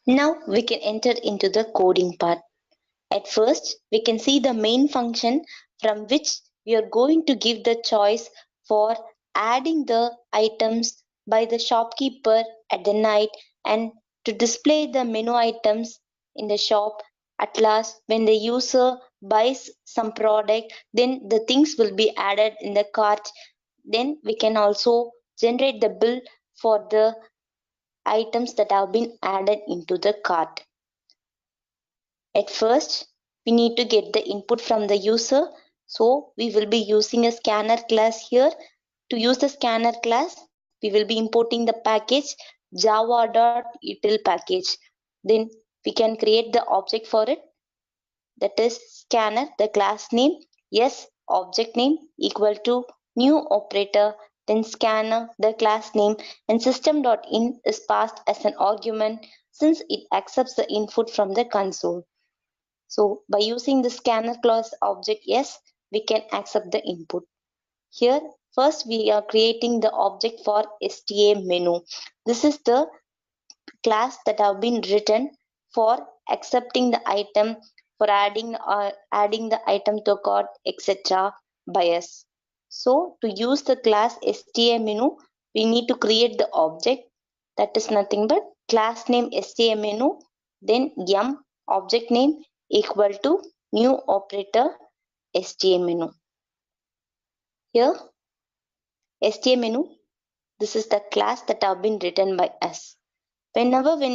Now we can enter into the coding part. At first, we can see the main function from which we are going to give the choice for adding the items by the shopkeeper at the night and to display the menu items in the shop. At last, when the user buys some product, then the things will be added in the cart. Then we can also generate the bill for the items that have been added into the cart. At first, we need to get the input from the user. So we will be using a scanner class here. To use the scanner class, we will be importing the package java.util package. Then we can create the object for it. That is scanner, the class name, yes, object name equal to new operator, then scanner, the class name, and system.in is passed as an argument since it accepts the input from the console. So by using the scanner class object yes, we can accept the input. Here first we are creating the object for STA menu. This is the class that have been written for accepting the item, for adding the item to cart, etc. by us. So to use the class STA menu, we need to create the object that is nothing but class name STA menu, then object name equal to new operator STA menu. Here STA menu, this is the class that have been written by us. When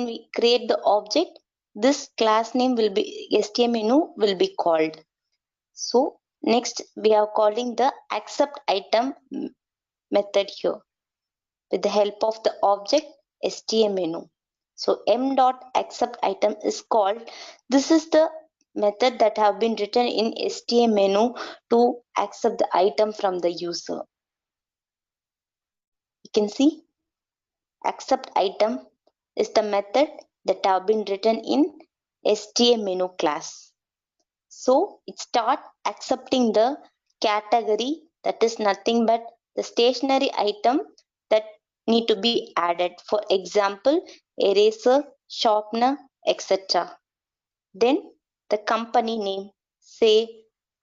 we create the object, this class name will be STA menu will be called. So next we are calling the accept item method here with the help of the object STA menu. So m.accept item is called. This is the method that have been written in STA menu to accept the item from the user. You can see accept item is the method that have been written in STA menu class. So it start accepting the category that is nothing but the stationery item that need to be added. For example, eraser, sharpener, etc. Then the company name, say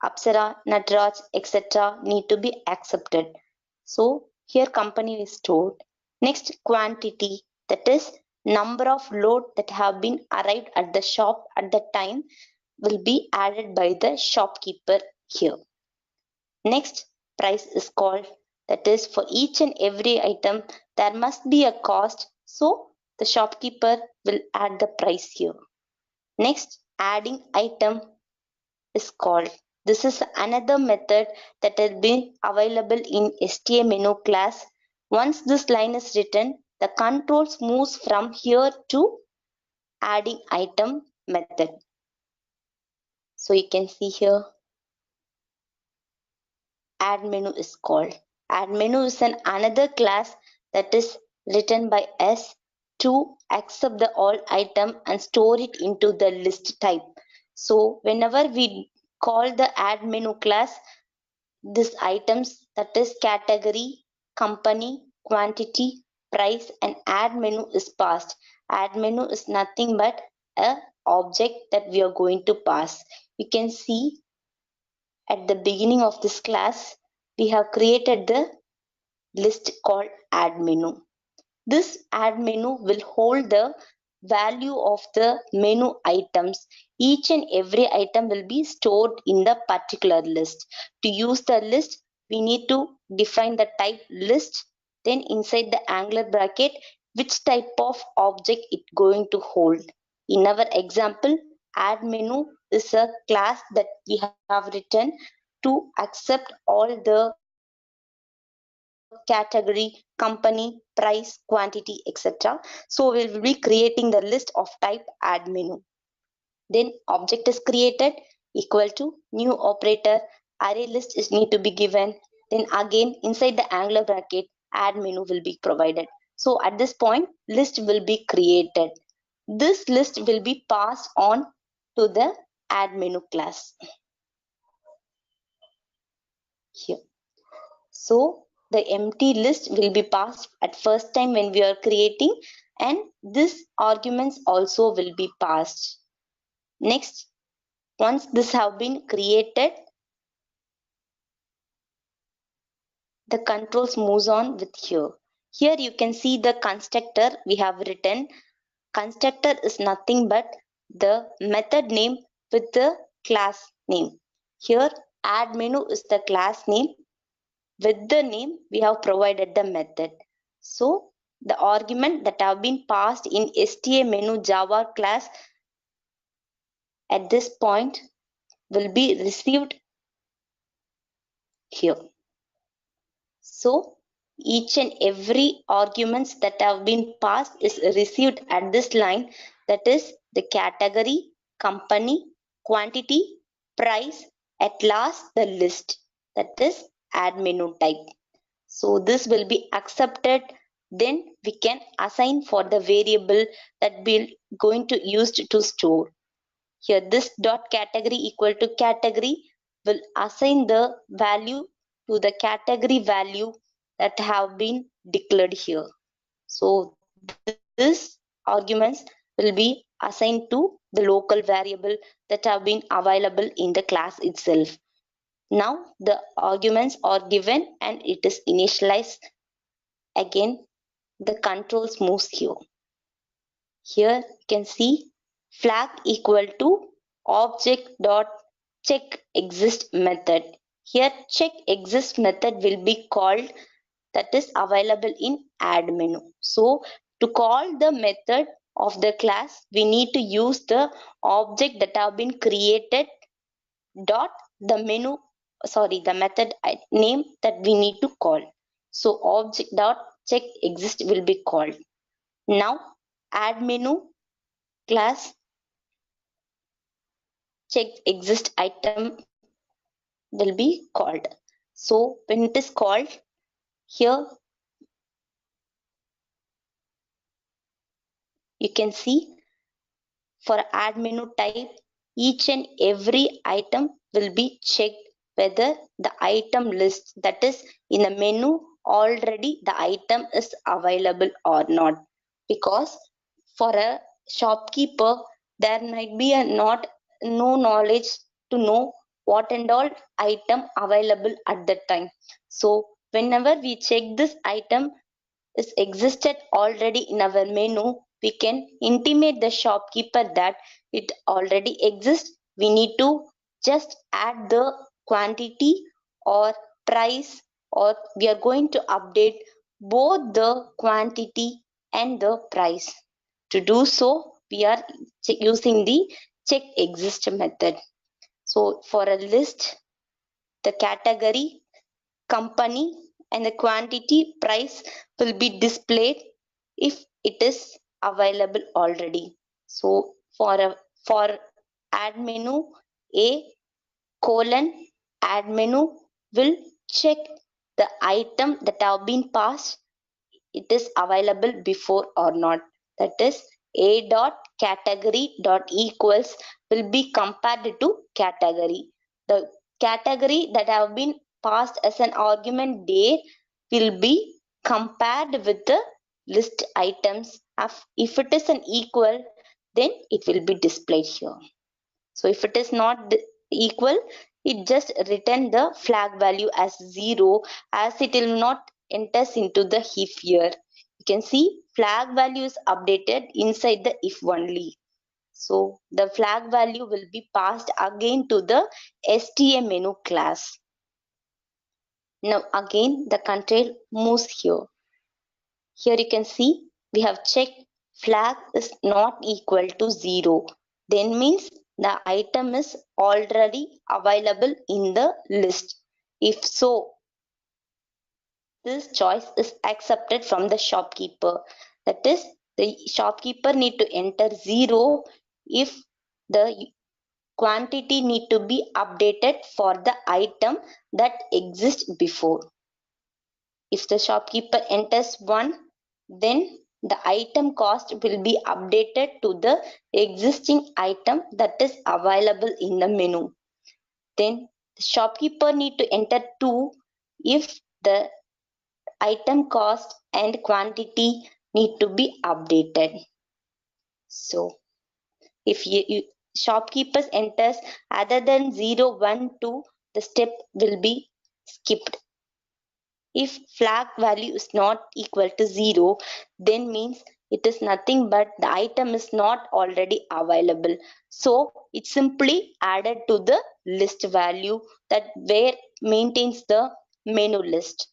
Apsara, Natraj, etc. need to be accepted. So here company is stored. Next quantity, that is number of load that have been arrived at the shop at the time will be added by the shopkeeper here. Next price is called, that is for each and every item there must be a cost, so the shopkeeper will add the price here. Next adding item is called. This is another method that has been available in STA menu class. Once this line is written, the controls moves from here to adding item method. So you can see here add menu is called. Add menu is another class that is written by us to accept the all item and store it into the list type. So whenever we call the add menu class, these items that is category, company, quantity, price and add menu is passed. Add menu is nothing but a object that we are going to pass. You can see at the beginning of this class, we have created the list called add menu. This add menu will hold the value of the menu items. Each and every item will be stored in the particular list. To use the list, we need to define the type list. Then inside the angular bracket, which type of object it going to hold. In our example, add menu is a class that we have written to accept all the category, company, price, quantity, etc. So we will be creating the list of type add menu. Then object is created equal to new operator, array list is need to be given. Then again inside the angular bracket add menu will be provided. So at this point list will be created. This list will be passed on to the add menu class here. So the empty list will be passed at first time when we are creating. and this arguments also will be passed. Next, once this have been created, the controls moves on with here. Here you can see the constructor we have written. Constructor is nothing but the method name with the class name. Here add menu is the class name. With the name we have provided the method. So the argument that have been passed in sta menu Java class at this point will be received here. So each and every arguments that have been passed is received at this line, that is the category, company, quantity, price, at last the list, that is add menu type. So this will be accepted, then we can assign for the variable that we're going to use to store. Here this dot category equal to category will assign the value to the category value that have been declared here. So this arguments will be assigned to the local variable that have been available in the class itself. Now the arguments are given and it is initialized. Again the controls moves here. Here you can see flag equal to object dot check exist method. Here check exist method will be called, that is available in add menu. So to call the method of the class we need to use the object that have been created dot the menu, sorry, the method name that we need to call. So object dot check exist will be called. Now add menu class check exist item will be called. So when it is called, here you can see for add menu type each and every item will be checked whether the item list, that is in the menu already the item is available or not, because for a shopkeeper there might be a not no knowledge to know what and all item available at that time. So whenever we check this item is existed already in our menu, we can intimate the shopkeeper that it already exists. We need to just add the quantity or price, or we are going to update both the quantity and the price. To do so, we are using the check exist method. So for a list, the category, company, and the quantity price will be displayed if it is available already. So for add menu, a colon add menu will check the item that have been passed, it is available before or not. That is a dot category dot equals will be compared to category. The category that have been passed as an argument there will be compared with the list items. If it is an equal, then it will be displayed here. So if it is not equal, it just return the flag value as 0, as it will not enters into the if here. You can see flag value is updated inside the if only. So the flag value will be passed again to the sta menu class. Now again the control moves here. Here you can see we have checked flag is not equal to 0. Then means the item is already available in the list. If so, this choice is accepted from the shopkeeper. That is, the shopkeeper need to enter 0 if the quantity need to be updated for the item that exists before. If the shopkeeper enters 1, then the item cost will be updated to the existing item that is available in the menu. Then the shopkeeper need to enter 2 if the item cost and quantity need to be updated. So if shopkeepers enters other than 0, 1, 2, the step will be skipped. If flag value is not equal to 0, then means it is nothing but the item is not already available. So it's simply added to the list value that where maintains the menu list.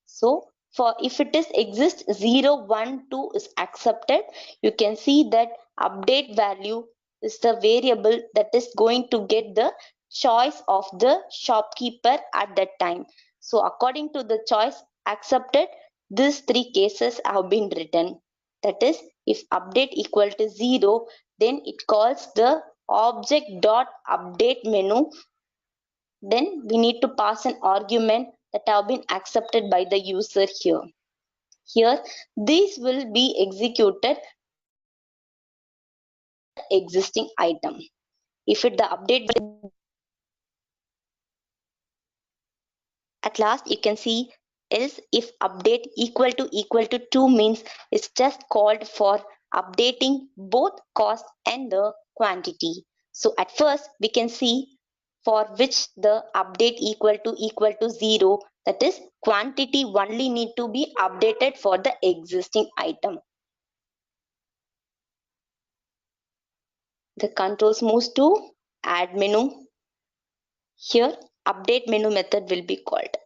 So for if it is exists 0, 1, 2 is accepted, you can see that update value is the variable that is going to get the choice of the shopkeeper at that time. So according to the choice accepted, these three cases have been written. That is, if update equal to 0, then it calls the object dot update menu. Then we need to pass an argument that have been accepted by the user here. Here, these will be executed to add the element to the existing item. If it the update at last you can see else if update equal to 2 means it's just called for updating both cost and the quantity. So at first we can see for which the update equal to 0, that is quantity only need to be updated for the existing item. The controls moves to add menu. Here update menu method will be called.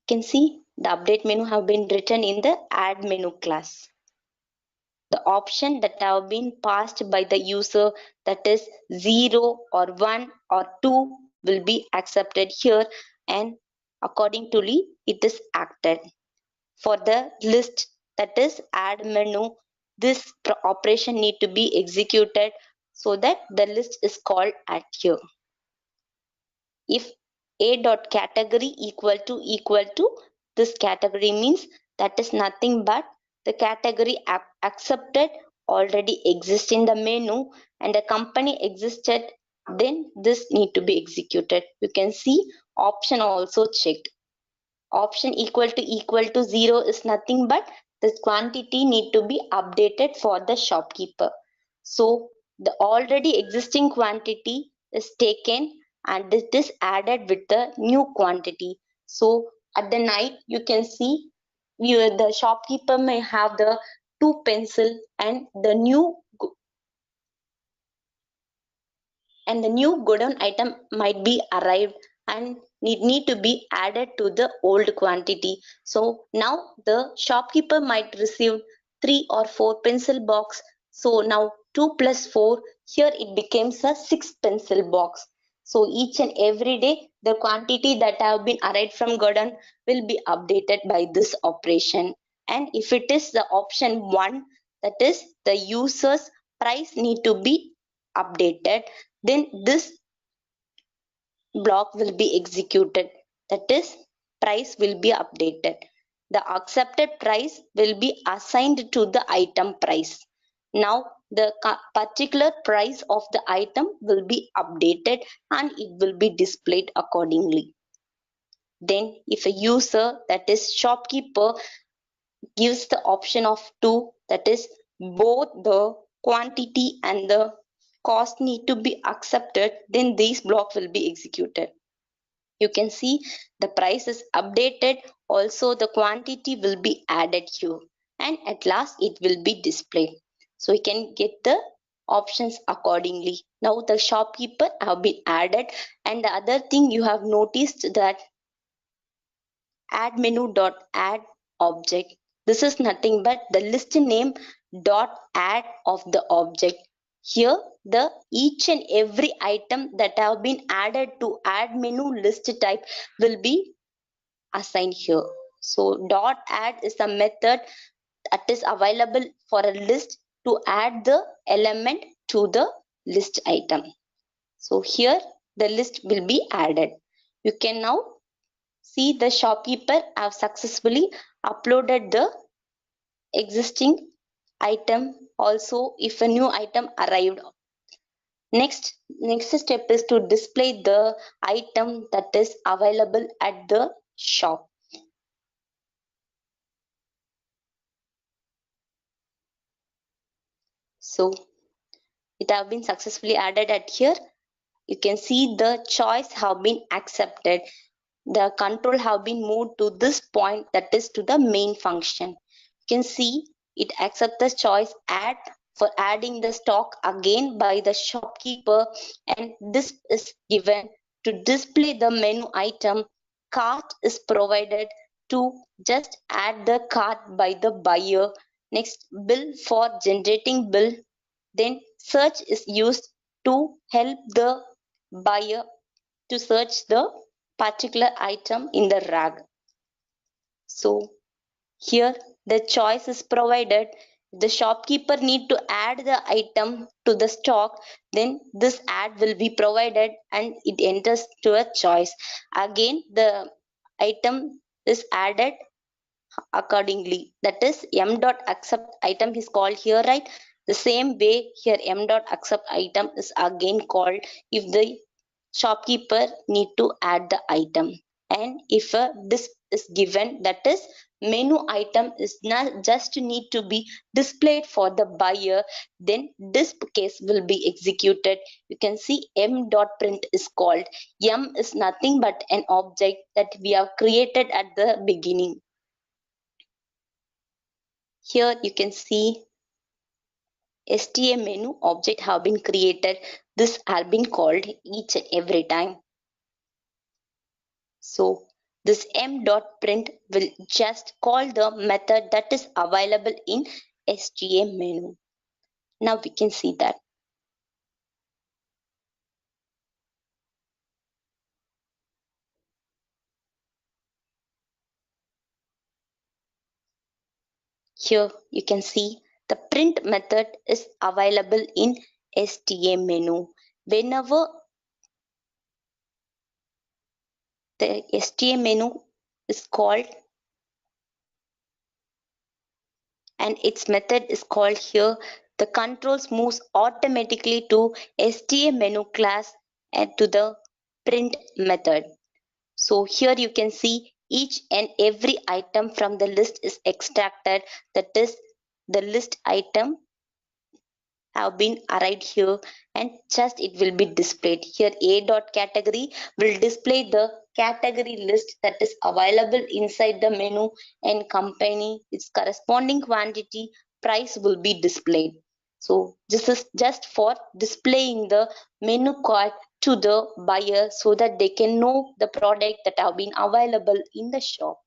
You can see the update menu have been written in the add menu class. The option that have been passed by the user, that is 0 or 1 or 2, will be accepted here, and accordingly it is acted. For the list, that is add menu, this operation need to be executed so that the list is called at here. If a dot category equal to this category means that is nothing but the category accepted already exists in the menu and the company existed, then this need to be executed. You can see option also checked. Option equal to 0 is nothing but this quantity need to be updated for the shopkeeper. So the already existing quantity is taken and it is added with the new quantity. So at the night you can see the shopkeeper may have the two pencil and the new godown item might be arrived and need to be added to the old quantity. So now the shopkeeper might receive 3 or 4 pencil box. So now 2 plus 4, here it becomes a 6 pencil box. So each and every day the quantity that have been arrived from godown will be updated by this operation. And if it is the option 1, that is the user's price need to be updated, then this block will be executed. That is, price will be updated. The accepted price will be assigned to the item price. Now, the particular price of the item will be updated and it will be displayed accordingly. Then, if a user, that is shopkeeper, gives the option of 2, that is both the quantity and the cost need to be accepted, then this block will be executed. You can see the price is updated, also the quantity will be added here, and at last it will be displayed. So you can get the options accordingly. Now the shopkeeper have been added, and the other thing you have noticed that add menu dot add object. This is nothing but the list name dot add of the object. Here the each and every item that have been added to add menu list type will be assigned here. So dot add is a method that is available for a list to add the element to the list item. So here the list will be added. You can now see the shopkeeper have successfully uploaded the existing item, also if a new item arrived. Next step is to display the item that is available at the shop. So it have been successfully added at here. You can see the choice have been accepted. The control have been moved to this point, that is to the main function. You can see it accepts the choice add for adding the stock again by the shopkeeper, and this is given to display the menu item. Cart is provided to just add the cart by the buyer. Next, bill for generating bill. Then search is used to help the buyer to search the particular item in the rack. So here the choice is provided. The shopkeeper need to add the item to the stock, then this add will be provided and it enters to a choice. Again the item is added accordingly, that is m dot accept item is called here, right? The same way here m dot accept item is again called if the shopkeeper need to add the item. And if this is given, that is menu item is not just need to be displayed for the buyer, then this case will be executed. You can see m dot print is called. M is nothing but an object that we have created at the beginning. Here you can see STA menu object have been created. This have been called each and every time. So this m.print will just call the method that is available in STA menu. Now we can see that. Here you can see the print method is available in STA menu. Whenever the STA menu is called and its method is called here, the controls moves automatically to STA menu class and to the print method. So here you can see each and every item from the list is extracted, that is the list item have been arrived here and just it will be displayed here. A dot category will display the category list that is available inside the menu and company its corresponding quantity price will be displayed. So this is just for displaying the menu card to the buyer so that they can know the product that have been available in the shop.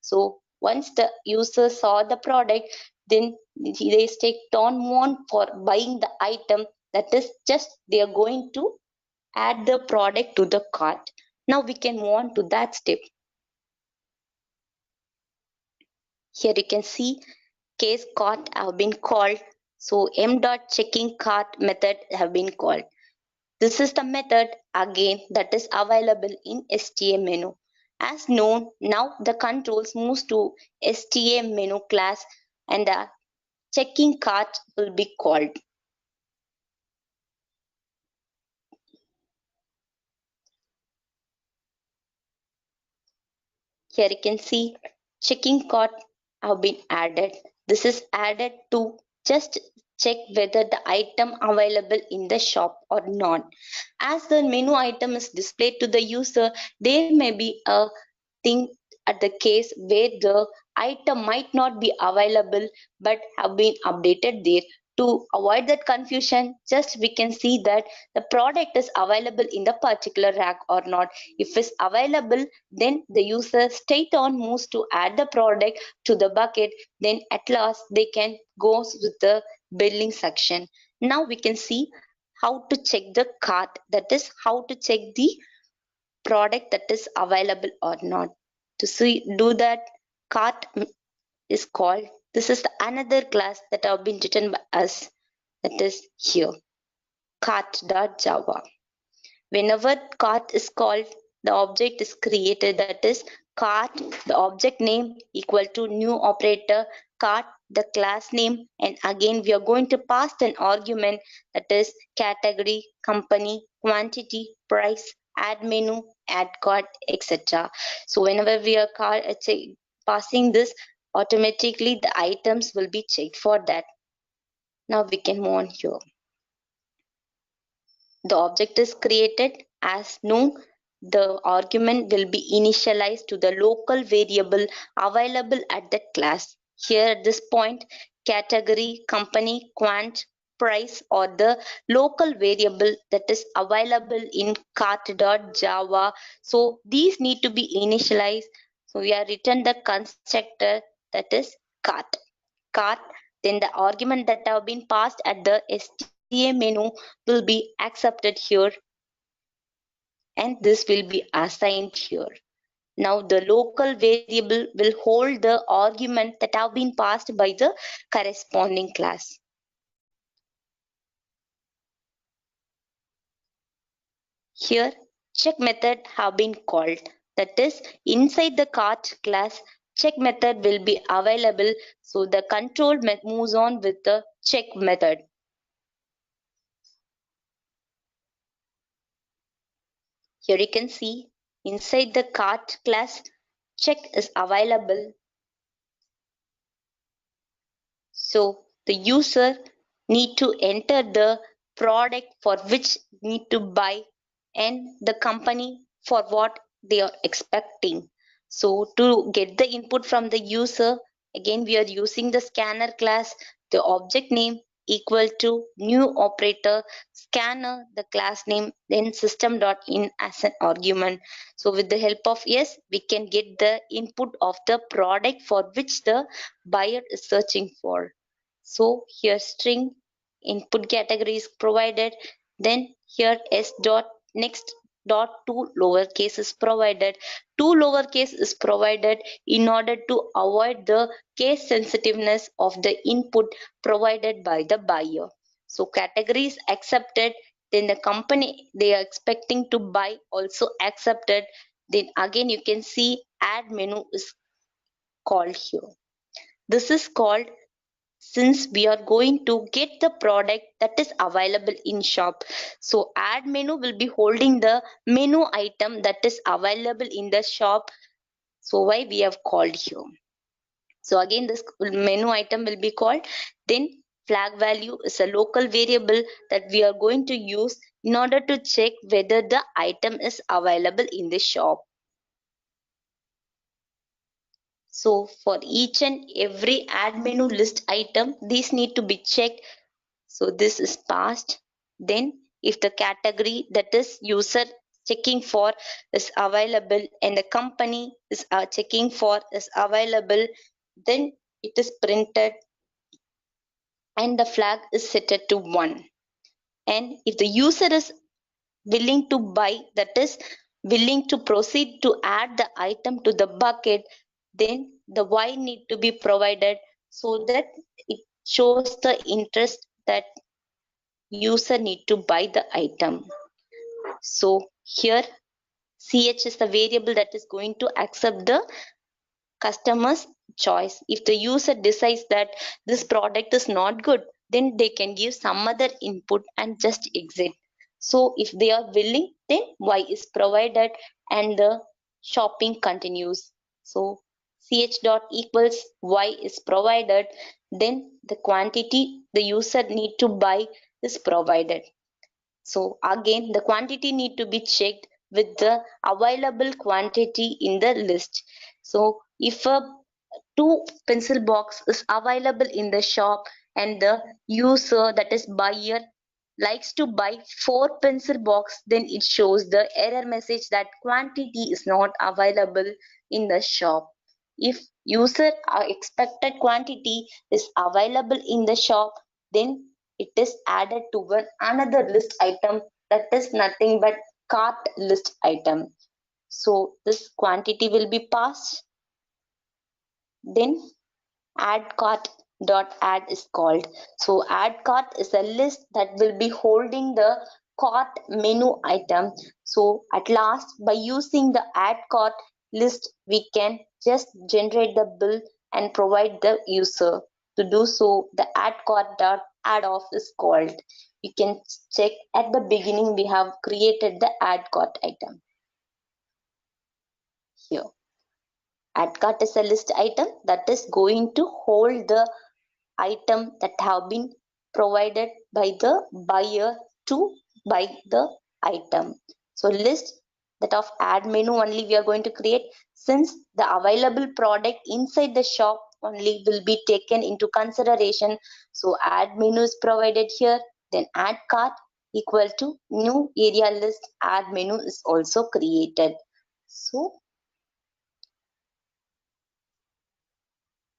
So once the user saw the product, then they take turn on for buying the item, that is just they are going to add the product to the cart. Now we can move on to that step. Here you can see case cart have been called. So m dot checking cart method have been called. This is the method again that is available in STA menu. As known, now the controls moves to STA menu class and the checking cart will be called. Here you can see checking cart have been added. This is added to just check whether the item available in the shop or not. As the menu item is displayed to the user, there may be a thing at the case where the item might not be available but have been updated there. To avoid that confusion, just we can see that the product is available in the particular rack or not. If it's available, then the user straight on moves to add the product to the bucket. Then at last they can go with the billing section. Now we can see how to check the cart, that is how to check the product that is available or not. To see do that, cart is called. This is another class that have been written by us, that is here cart.java. Whenever cart is called, the object is created, that is cart, the object name equal to new operator, cart, the class name, and again we are going to pass an argument, that is category, company, quantity, price, add menu, add cart, etc. So whenever we are passing this, automatically the items will be checked for that. Now we can move on here. The object is created as known. The argument will be initialized to the local variable available at that class. Here at this point, category, company, quant, price or the local variable that is available in cart.java. So these need to be initialized. So we are written the constructor that is cart. Then the argument that have been passed at the STA menu will be accepted here, and this will be assigned here. Now the local variable will hold the argument that have been passed by the corresponding class. Here check method have been called, that is inside the cart class check method will be available, so the control moves on with the check method. Here you can see inside the cart class check is available. So the user need to enter the product for which need to buy and the company for what they are expecting. So to get the input from the user, again we are using the scanner class, the object name equal to new operator, scanner, the class name, then system.in as an argument. So with the help of yes, we can get the input of the product for which the buyer is searching for. So here string input category is provided, then here s dot next dot two lowercase is provided. Two lowercase is provided in order to avoid the case sensitiveness of the input provided by the buyer. So category is accepted, then the company they are expecting to buy also accepted. Then again you can see add menu is called here. This is called since we are going to get the product that is available in shop. So add menu will be holding the menu item that is available in the shop. So why we have called here. So again this menu item will be called. Then flag value is a local variable that we are going to use in order to check whether the item is available in the shop. So for each and every add menu list item, these need to be checked. So this is passed. Then if the category that is user checking for is available and the company is checking for is available, then it is printed and the flag is set to 1. And if the user is willing to buy, that is willing to proceed to add the item to the bucket, then the Y need to be provided so that it shows the interest that user need to buy the item. So here ch is the variable that is going to accept the customer's choice. If the user decides that this product is not good, then they can give some other input and just exit. So if they are willing, then Y is provided and the shopping continues. So ch dot equals Y is provided, then the quantity the user need to buy is provided. So again, the quantity need to be checked with the available quantity in the list. So if a two pencil box is available in the shop and the user that is buyer likes to buy four pencil box, then it shows the error message that quantity is not available in the shop. If user expected quantity is available in the shop, then it is added to another list item that is nothing but cart list item. So this quantity will be passed. Then add cart dot add is called. So add cart is a list that will be holding the cart menu item. So at last by using the add cart list we can just generate the bill and provide the user. To do so the add cart dot add off is called. You can check at the beginning we have created the add cart item here. Add cart is a list item that is going to hold the item that have been provided by the buyer to buy the item. So list that of add menu only we are going to create, since the available product inside the shop only will be taken into consideration. So add menu is provided here, then add cart equal to new area list add menu is also created. So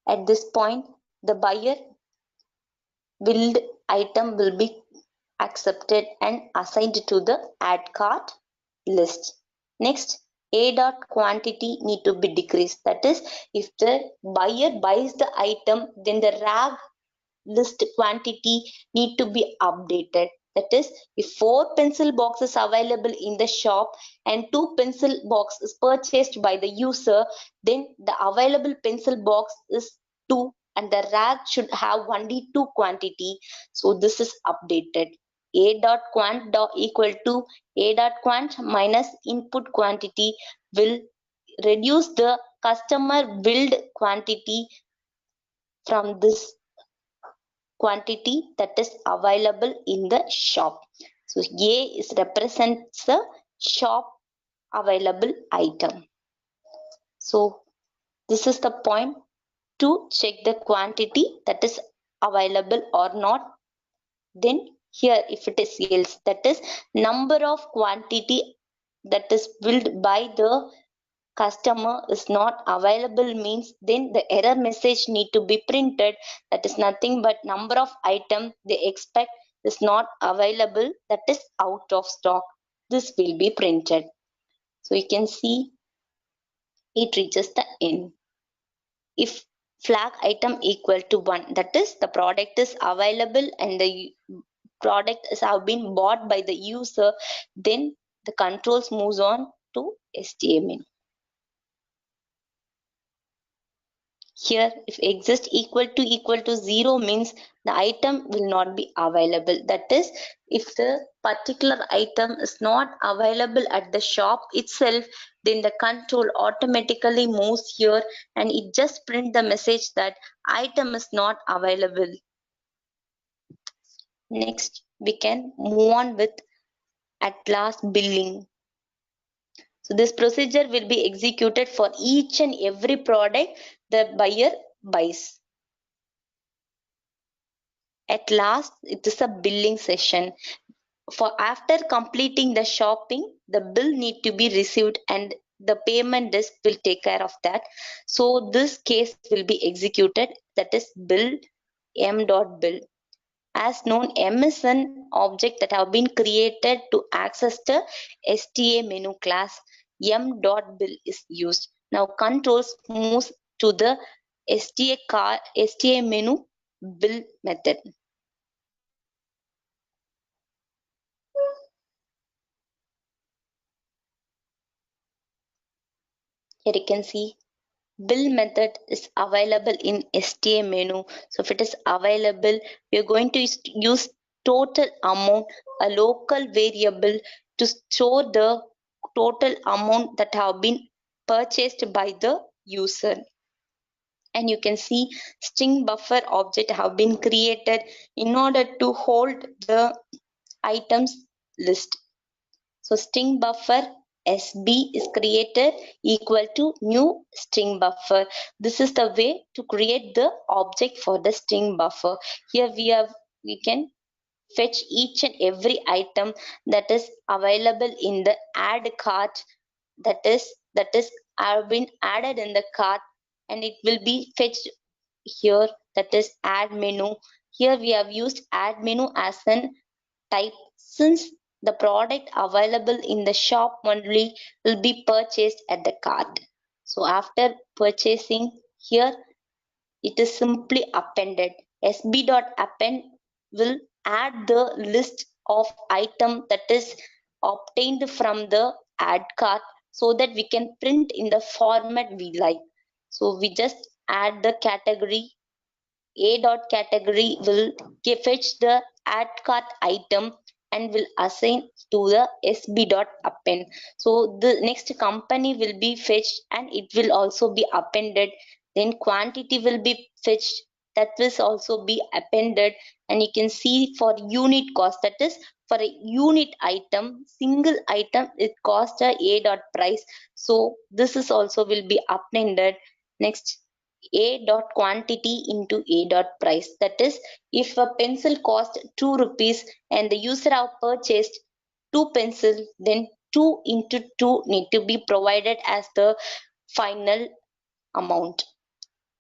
at this point, the buyer billed item will be accepted and assigned to the add cart list. Next, A dot quantity need to be decreased. That is, if the buyer buys the item, then the rag list quantity need to be updated. That is, if 4 pencil boxes available in the shop and 2 pencil box is purchased by the user, then the available pencil box is 2 and the rag should have only 2 quantity. So this is updated. A dot quant dot equal to A dot quant minus input quantity will reduce the customer billed quantity from this quantity that is available in the shop. So A is represents the shop available item. So this is the point to check the quantity that is available or not. Then here if it is else, that is number of quantity that is billed by the customer is not available means, then the error message need to be printed. That is nothing but number of item they expect is not available, that is out of stock. This will be printed. So you can see it reaches the end. If flag item equal to 1, that is the product is available and the product is have been bought by the user, then the controls moves on to STMN. Here, if exist equal to 0 means the item will not be available. That is, if the particular item is not available at the shop itself, then the control automatically moves here and it just print the message that item is not available. Next, we can move on with at last billing. So this procedure will be executed for each and every product the buyer buys. At last, it is a billing session. For after completing the shopping, the bill need to be received and the payment desk will take care of that. So this case will be executed, that is bill m.bill. As known, M is an object that have been created to access the STA menu class. M.bill is used. Now controls moves to the STA menu bill method. Here you can see bill method is available in STA menu. So if it is available, we are going to use total amount, a local variable, to store the total amount that have been purchased by the user. And you can see string buffer object have been created in order to hold the items list. So string buffer SB is created equal to new string buffer. This is the way to create the object for the string buffer. Here we can fetch each and every item that is available in the add cart, that is have been added in the cart, and it will be fetched here, that is add menu. Here we have used add menu as an type, since the product available in the shop only will be purchased at the cart. So after purchasing, here it is simply appended. sb.append will add the list of item that is obtained from the add cart so that we can print in the format we like. So we just add the category. A dot category will fetch the add cart item and will assign to the sb dot append. So the next company will be fetched and it will also be appended. Then quantity will be fetched that will also be appended, and you can see for unit cost, that is for a unit item, single item, it costs a dot price. So this is also will be appended. Next, a dot quantity into a dot price, that is if a pencil cost 2 rupees and the user have purchased 2 pencil, then 2 into 2 need to be provided as the final amount.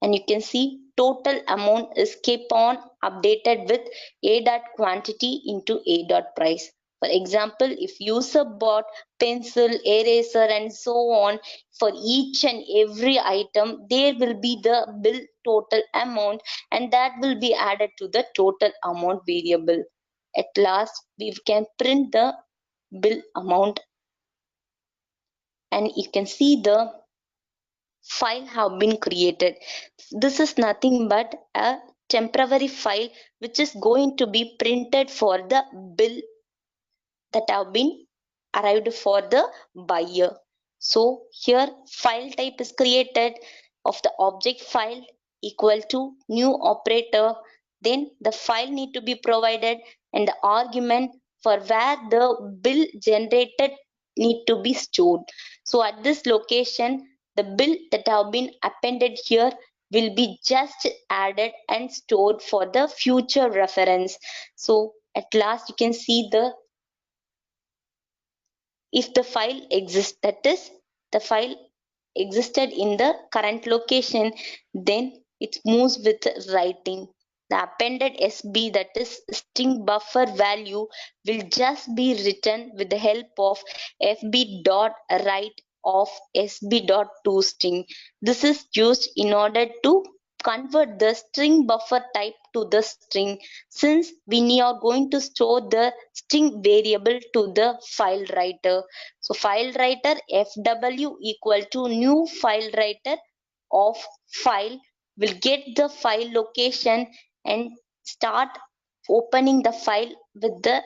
And you can see total amount is kept on updated with a dot quantity into a dot price. For example, if user bought pencil, eraser and so on, for each and every item there will be the bill total amount, and that will be added to the total amount variable. At last we can print the bill amount, and you can see the file have been created. This is nothing but a temporary file which is going to be printed for the bill that have been arrived for the buyer. So here file type is created of the object file equal to new operator. Then the file need to be provided and the argument for where the bill generated need to be stored. So at this location, the bill that have been appended here will be just added and stored for the future reference. So at last you can see the if the file exists, that is the file existed in the current location, then it moves with writing. The appended SB, that is string buffer value, will just be written with the help of FB dot write of SB dot to string. This is used in order to convert the string buffer type to the string, since we are going to store the string variable to the file writer. So file writer fw equal to new file writer of file will get the file location and start opening the file with the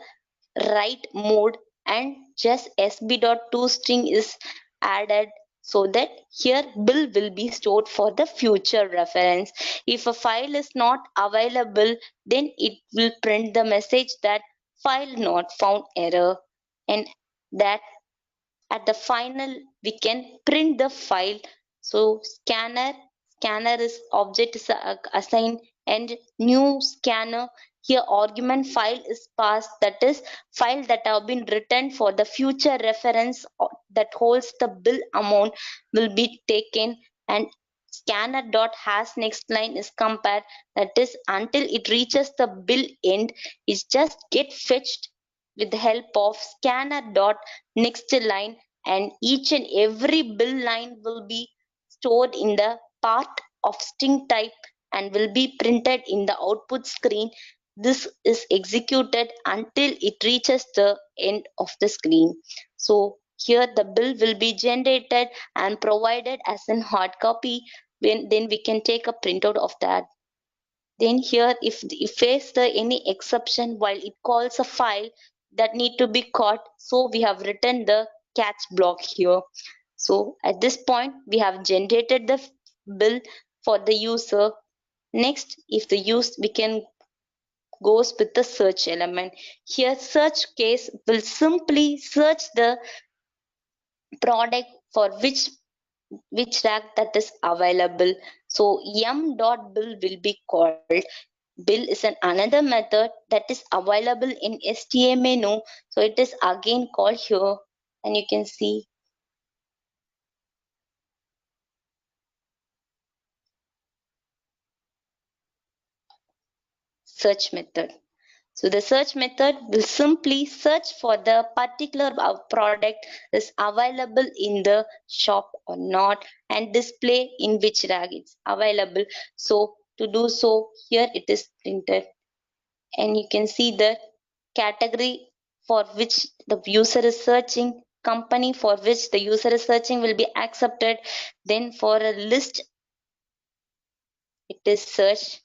write mode, and just sb.to string is added, so that here bill will be stored for the future reference. If a file is not available, then it will print the message that file not found error, and that at the final we can print the file. So scanner is object is assigned and new scanner, here argument file is passed, that is file that have been written for the future reference that holds the bill amount will be taken, and scanner dot has next line is compared, that is until it reaches the bill end, it just get fetched with the help of scanner dot next line, and each and every bill line will be stored in the part of string type and will be printed in the output screen. This is executed until it reaches the end of the screen. So here the bill will be generated and provided as an hard copy, when then we can take a printout of that. Then here if face the any exception while it calls a file that need to be caught, so we have written the catch block here. So at this point we have generated the bill for the user. Next, if the use we can goes with the search element. Here search case will simply search the product for which rack that is available. So m dot bill will be called. Bill is an another method that is available in STA menu. So it is again called here, and you can see search method. So the search method will simply search for the particular product is available in the shop or not, and display in which rack it's available. So to do so, here it is printed, and you can see the category for which the user is searching, company for which the user is searching will be accepted. Then for a list it is search.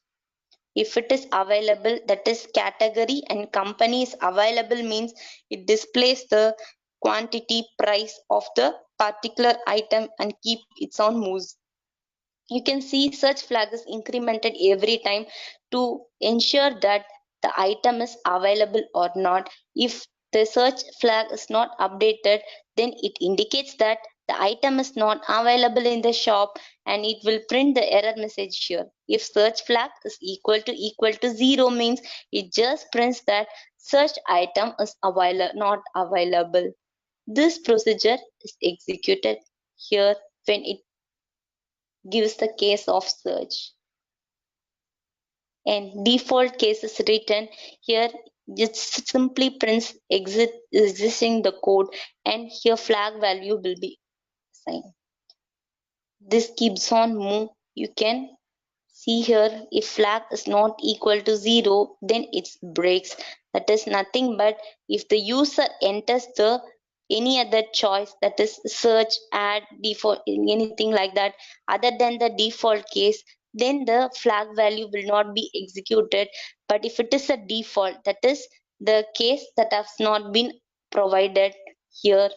If it is available, that is category, and company is available means it displays the quantity price of the particular item and keep its own moves. You can see search flag is incremented every time to ensure that the item is available or not. If the search flag is not updated, then it indicates that the item is not available in the shop, and it will print the error message here. If search flag is equal to 0 means it just prints that search item is not available. This procedure is executed here when it gives the case of search, and default case is written here. It simply prints existing the code, and here flag value will be assigned. This keeps on move. You can see here, if flag is not equal to 0, then it breaks. That is nothing but if the user enters the any other choice, that is search, add, default, anything like that, other than the default case, then the flag value will not be executed. But if it is a default, that is the case that has not been provided here,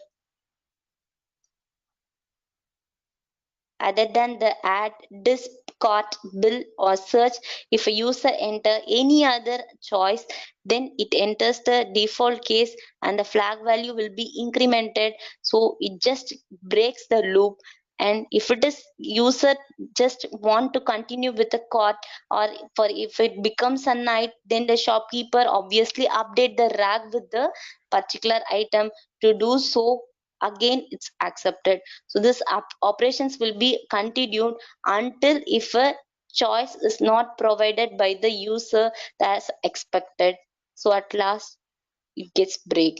other than the add, disk, cart, bill, or search, if a user enter any other choice, then it enters the default case and the flag value will be incremented. So it just breaks the loop. And if it is user just want to continue with the cart, or for if it becomes a night, then the shopkeeper obviously update the rack with the particular item. To do so, again it's accepted. So this operations will be continued until if a choice is not provided by the user as expected. So at last it gets break.